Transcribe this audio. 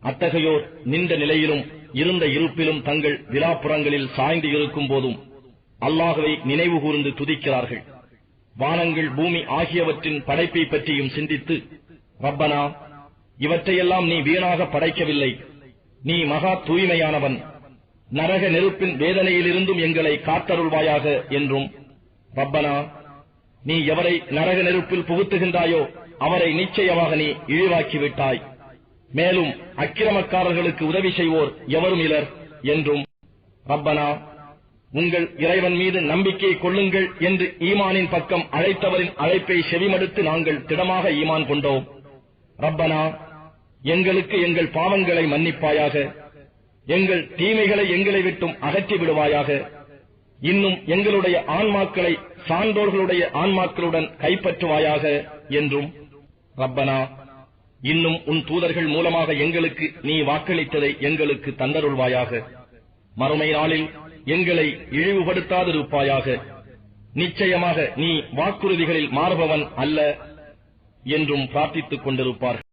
அத்தகையோர் நின்ற நிலையிலும் இருந்த இருப்பிலும் தங்கள் விலாப்புறங்களில் சாய்ந்து இருக்கும் போதும் அல்லாஹ்வை நினைவு கூர்ந்து துதிக்கிறார்கள். வானங்கள் பூமி ஆகியவற்றின் படைப்பை பற்றியும் சிந்தித்து, ரப்பனா, இவற்றையெல்லாம் நீ வீணாக படைக்கவில்லை, நீ மகா தூய்மையானவன், நரக நெருப்பின் வேதனையிலிருந்தும் எங்களை காத்தருள்வாயாக என்றும், ரப்பனா, நீ எவரை நரக நெருப்பில் புகுத்துகின்றாயோ அவரை நிச்சயமாக நீ இழிவாக்கிவிட்டாய், மேலும் அக்கிரமக்காரர்களுக்கு உதவி செய்வோர் எவரும் இலர் என்றும், ரப்பனா, உங்கள் இறைவன் மீது நம்பிக்கை கொள்ளுங்கள் என்று ஈமானின் பக்கம் அழைத்தவரின் அழைப்பை செவிமடுத்து நாங்கள் திடமாக ஈமான் கொண்டோம். ரப்பனா, எங்களுக்கு எங்கள் பாவங்களை மன்னிப்பாயாக, எங்கள் தீமைகளை எங்களை விட்டும் அகற்றி விடுவாயாக, இன்னும் எங்களுடைய ஆன்மாக்களை சான்றோர்களுடைய ஆன்மாக்களுடன் கைப்பற்றுவாயாக என்றும், ரப்பனா, இன்னும் உன் தூதர்கள் மூலமாக எங்களுக்கு நீ வாக்களித்ததை எங்களுக்கு தந்தருள்வாயாக, மறுமை நாளில் எங்களை இழிவுபடுத்தாதிருப்பாயாக, நிச்சயமாக நீ வாக்குறுதிகளில் மாறுபவன் அல்ல என்றும் பிரார்த்தித்துக் கொண்டிருப்பார்கள்.